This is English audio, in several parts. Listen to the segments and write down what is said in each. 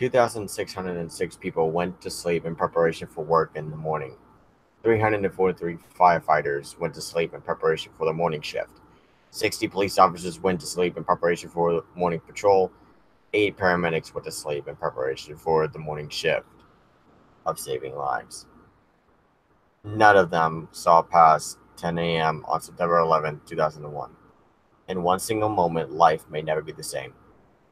2,606 people went to sleep in preparation for work in the morning. 343 firefighters went to sleep in preparation for the morning shift. 60 police officers went to sleep in preparation for the morning patrol. 8 paramedics went to sleep in preparation for the morning shift of saving lives. None of them saw past 10 a.m. on September 11, 2001. In one single moment, life may never be the same.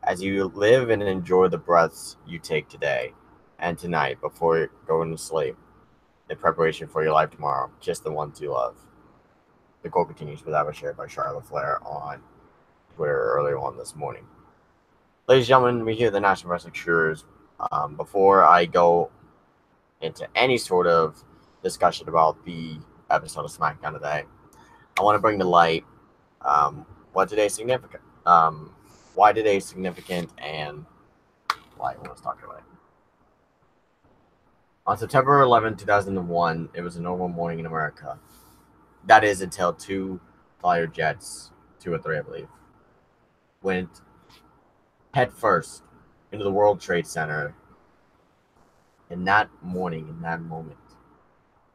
As you live and enjoy the breaths you take today and tonight before going to sleep, in preparation for your life tomorrow, kiss the ones you love. The quote continues, but that was shared by Charlotte Flair on Twitter earlier on this morning. Ladies and gentlemen, we hear the National Wrestling Cures. Before I go into any sort of discussion about the episode of SmackDown today, I want to bring to light what today's significant. Why today's significant and why everyone's talking about it. On September 11, 2001, it was a normal morning in America. That is until 2 fighter jets, 2 or 3 I believe, went head first into the World Trade Center. In that morning, in that moment,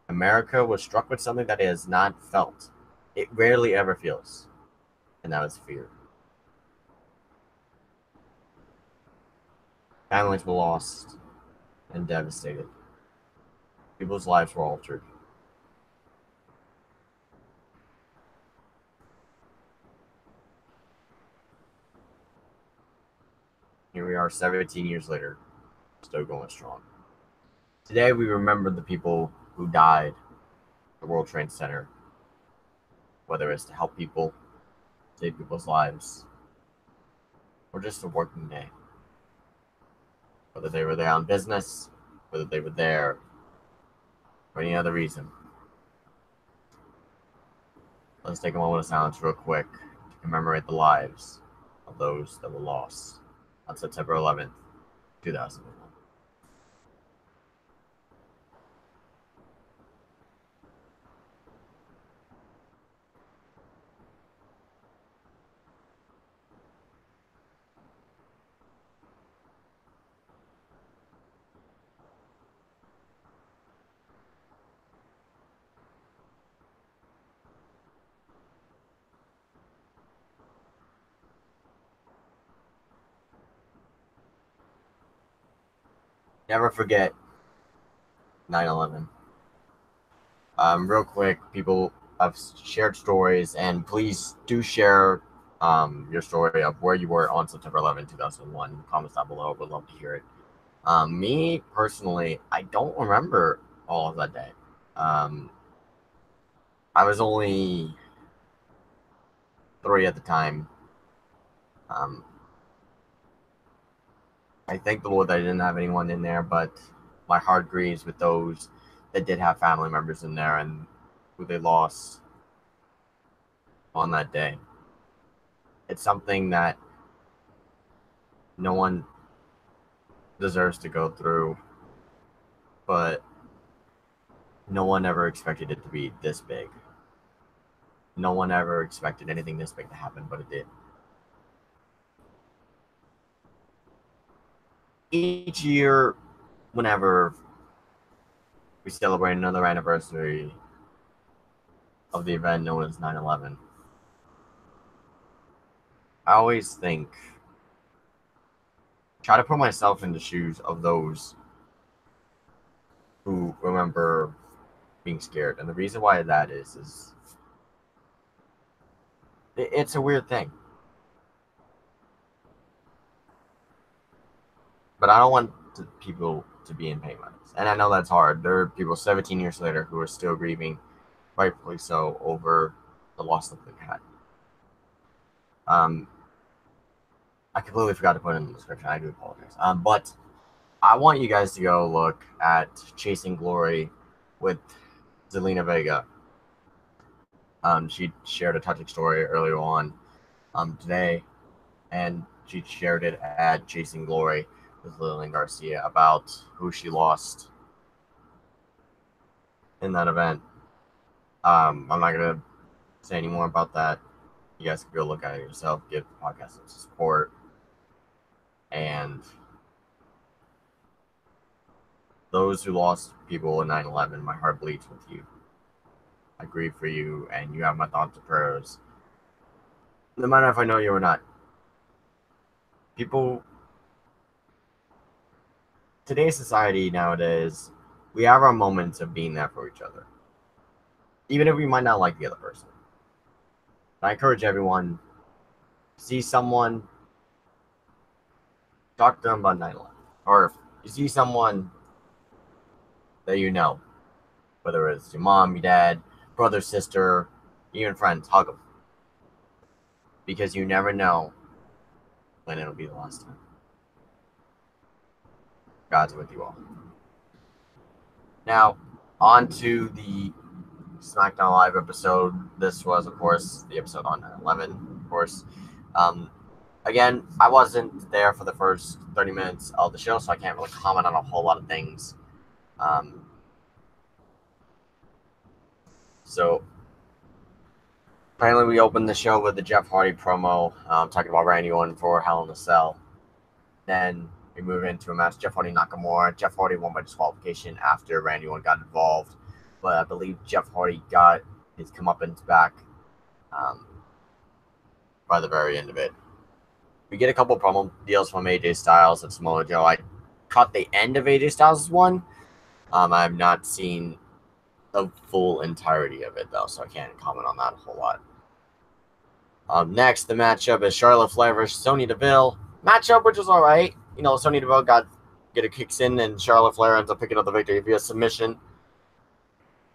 America was struck with something that it has not felt. It rarely ever feels, and that was fear. Families were lost and devastated. People's lives were altered. Here we are 17 years later, still going strong. Today we remember the people who died at the World Trade Center, whether it's to help people, save people's lives, or just a working day. Whether they were there on business, whether they were there for any other reason. Let's take a moment of silence real quick to commemorate the lives of those that were lost on September 11th, 2001. Never forget 9/11. Real quick, people have shared stories, and please do share your story of where you were on September 11, 2001. Comments down below. Would love to hear it. Me personally, I don't remember all of that day. I was only 3 at the time. I thank the Lord that I didn't have anyone in there, but my heart grieves with those that did have family members in there and who they lost on that day. It's something that no one deserves to go through, but no one ever expected it to be this big. No one ever expected anything this big to happen, but it did. Each year, whenever we celebrate another anniversary of the event known as 9/11, I always try to put myself in the shoes of those who remember being scared. And the reason why that is it's a weird thing. But I don't want people to be in pain with this. And I know that's hard. There are people 17 years later who are still grieving, rightfully so, over the loss of the cat. I completely forgot to put it in the description. I do apologize. But I want you guys to go look at Chasing Glory with Zelina Vega. She shared a touching story earlier on today, and she shared it at Chasing Glory with Lillian Garcia about who she lost in that event. I'm not going to say any more about that. You guys can go look at it yourself, give the podcast some support, and those who lost people in 9/11, my heart bleeds with you. I grieve for you, and you have my thoughts and prayers. No matter if I know you or not. People, today's society nowadays, we have our moments of being there for each other. Even if we might not like the other person. I encourage everyone, see someone, talk to them about 9/11. Or if you see someone that you know, whether it's your mom, your dad, brother, sister, even friends, hug them. Because you never know when it'll be the last time. God's with you all. Now, on to the Smackdown Live episode. This was, of course, the episode on 9/11, of course. Again, I wasn't there for the first 30 minutes of the show, so I can't really comment on a whole lot of things. So, apparently we opened the show with the Jeff Hardy promo, talking about Randy Orton for Hell in a Cell. Then we move into a match, Jeff Hardy Nakamura. Jeff Hardy won by disqualification after Randy Orton got involved, but I believe Jeff Hardy got his comeuppance back by the very end of it. We get a couple promo deals from AJ Styles and Samoa Joe. I caught the end of AJ Styles' one. I have not seen the full entirety of it, though, so I can't comment on that a whole lot. Next, the matchup is Charlotte Flair versus Sonya Deville. Matchup, which was all right. You know, Sonya Deville get a kicks in, and Charlotte Flair ends up picking up the victory via submission.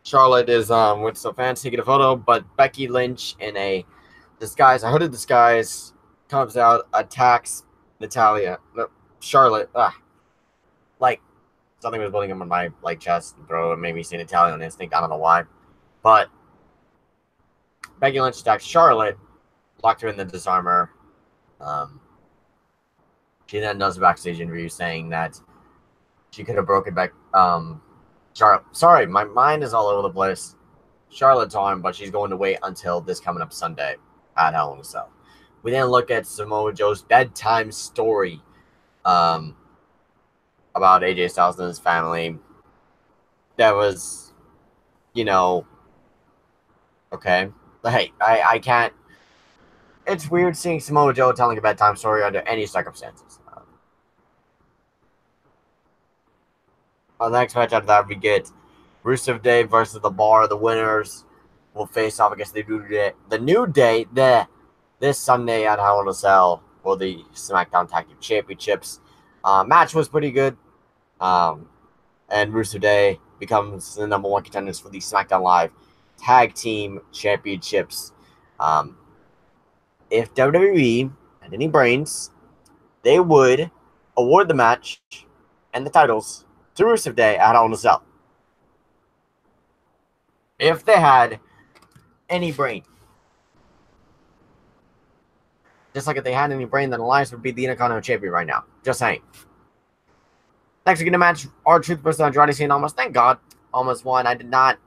Charlotte is with some fans taking a photo, but Becky Lynch in a hooded disguise, comes out, attacks Charlotte. Like something was building up on my chest and throat and made me see Natalia on instinct. I don't know why, but Becky Lynch attacks Charlotte, locked her in the disarmor. She then does a backstage interview saying that she could have broken back. Charlotte. Sorry, my mind is all over the place. Charlotte's arm, but she's going to wait until this coming up Sunday at Hell in a Cell. We then look at Samoa Joe's bedtime story about AJ Styles and his family. That was, okay. But hey, I can't. It's weird seeing Samoa Joe telling a bedtime story under any circumstances. On the next match after that, we get Rusev Day versus The Bar. The winners will face off against the New Day this Sunday at Hell in a Cell for the SmackDown Tag Team Championships. Match was pretty good. And Rusev Day becomes the number one contenders for the SmackDown Live Tag Team Championships. If WWE had any brains, they would award the match and the titles to Rusev Day at Hell in a Cell. If they had any brain. Just like if they had any brain, then Elias would be the Intercontinental Champion right now. Just saying. Next, we get a match, R-Truth versus Andrade Cien Almas. Thank God, Almas won. I did not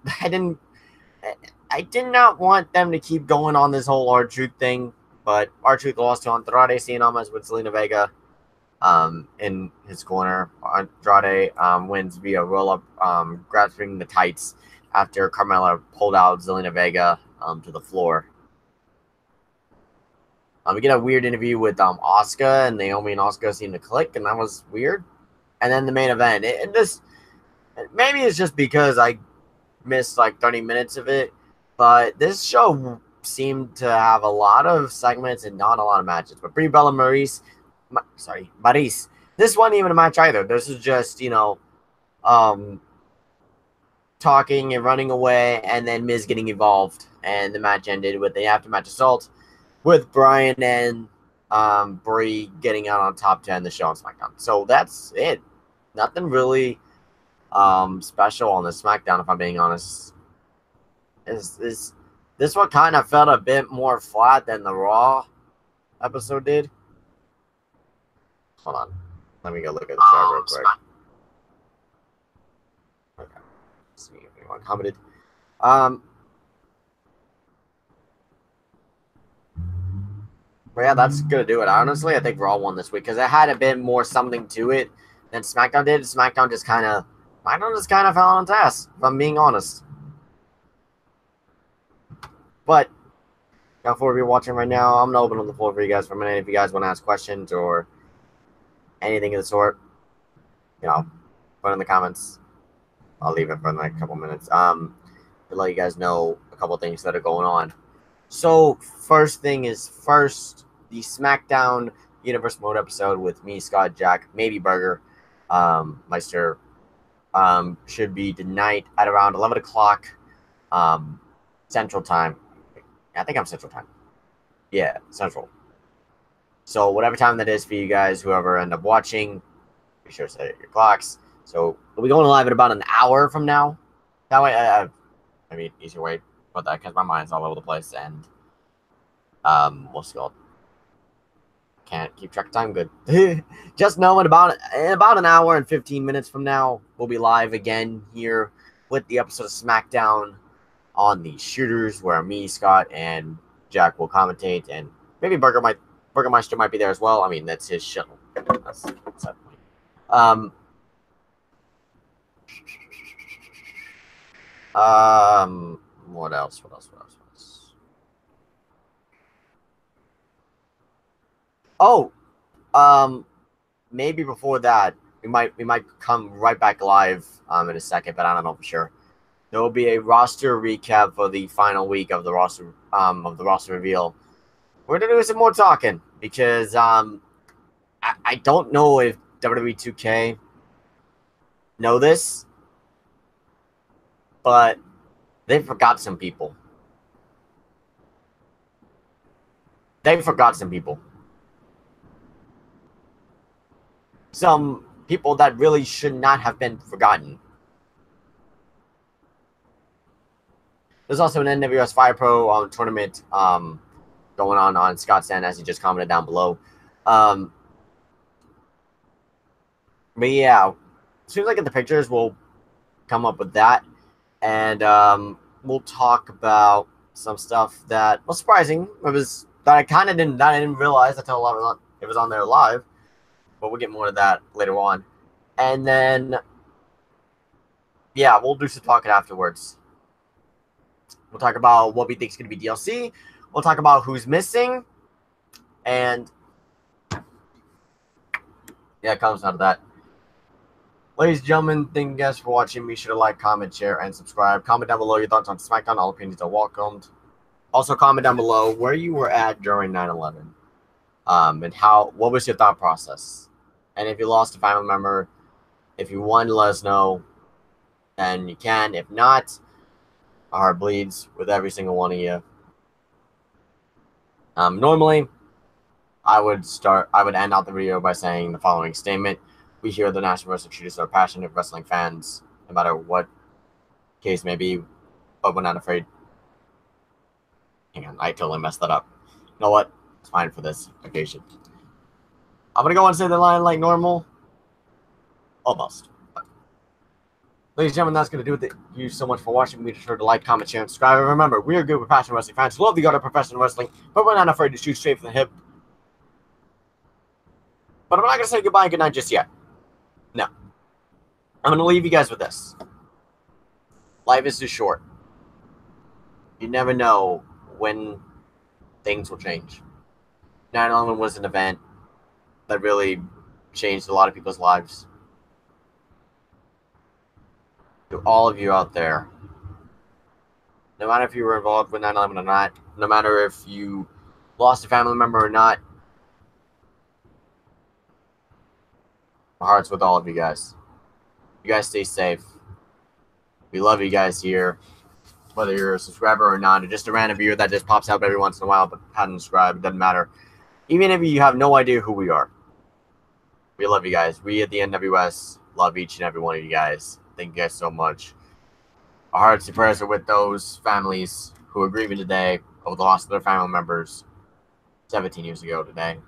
want them to keep going on this whole R-Truth thing, but R-Truth lost to Andrade Cien Almas with Zelina Vega in his corner. Andrade wins via roll-up, grasping the tights after Carmella pulled out Zelina Vega to the floor. We get a weird interview with Asuka, and Naomi and Asuka seem to click, and that was weird. And then the main event. Maybe it's just because I missed 30 minutes of it, but this show seemed to have a lot of segments and not a lot of matches. But Brie Bella Maryse. This wasn't even a match either. This is just, talking and running away, and then Miz getting involved. And the match ended with the after-match assault with Bryan and Brie getting out on top 10 the show on SmackDown. So that's it. Nothing really special on the SmackDown, if I'm being honest. This one kind of felt a bit more flat than the Raw episode did. Hold on. Let me go look at the show real quick. Okay. Let's see if anyone commented. But yeah, that's going to do it. Honestly, I think Raw won this week because it had a bit more something to it than SmackDown did. SmackDown just kind of Smackdown just kind of fell on task, if I'm being honest. But for you watching right now, I'm gonna open up the floor for you guys for a minute. If you guys want to ask questions or anything of the sort, put it in the comments. I'll leave it for like a couple minutes. To let you guys know a couple things that are going on. So first thing is first, the SmackDown Universe Mode episode with me, Scott, Jack, maybe Burger, Meister, should be tonight at around 11 o'clock Central Time. I think I'm Central Time. Yeah, Central. So whatever time that is for you guys, whoever end up watching, be sure to set your clocks. So we'll be going live in about an hour from now. That way, I mean, easier way to put that because my mind's all over the place and what's it called? Can't keep track of time good. Just know in about an hour and 15 minutes from now, we'll be live again here with the episode of SmackDown on the shooters, where me, Scott, and Jack will commentate, and maybe Burgermeister might be there as well. I mean, that's his show. That's that point. What else? Oh, maybe before that, we might come right back live in a second, but I don't know for sure. There will be a roster recap for the final week of the roster reveal. We're gonna do some more talking because I don't know if WWE 2K know this, but they forgot some people. Some people that really should not have been forgotten. There's also an NWS Fire Pro tournament going on Scott's end, as he just commented down below. But yeah, as soon as I get the pictures, we'll come up with that, and we'll talk about some stuff that was surprising. It was that I didn't realize until it was on there live. But we'll get more of that later on, and then yeah, we'll do some talking afterwards. We'll talk about what we think is going to be DLC. We'll talk about who's missing, and yeah, it comes out of that. Ladies and gentlemen, thank you guys for watching. Be sure to like, comment, share, and subscribe. Comment down below your thoughts on SmackDown. All opinions are welcomed. Also, comment down below where you were at during 9/11, and what was your thought process. And if you lost a family member, if you won, let us know. And you can. If not, my heart bleeds with every single one of you. Normally, I would end out the video by saying the following statement. We here at the National Wrestling Shooters are passionate wrestling fans, no matter what case may be, but we're not afraid. Hang on, I totally messed that up. You know what? It's fine for this occasion. I'm going to go and say the line like normal. Almost. Ladies and gentlemen, that's going to do it. Thank you so much for watching. Be sure to like, comment, share, and subscribe. And remember, we are good with passionate wrestling fans who love the art of professional wrestling, but we're not afraid to shoot straight from the hip. But I'm not going to say goodbye and good night just yet. No. I'm going to leave you guys with this. Life is too short. You never know when things will change. 9/11 was an event that really changed a lot of people's lives. To all of you out there, no matter if you were involved with 9/11 or not, no matter if you lost a family member or not, my heart's with all of you guys. You guys stay safe. We love you guys here. Whether you're a subscriber or not, or just a random viewer that just pops up every once in a while but hadn't subscribed, it doesn't matter. Even if you have no idea who we are, we love you guys. We at the NWS love each and every one of you guys. Thank you guys so much. Our hearts and prayers are with those families who are grieving today over the loss of their family members 17 years ago today.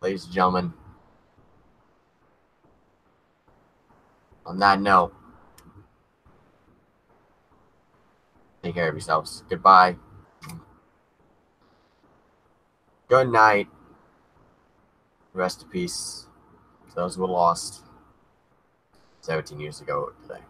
Ladies and gentlemen, on that note, take care of yourselves. Goodbye. Good night. Rest in peace to those who were lost. 17 years ago today.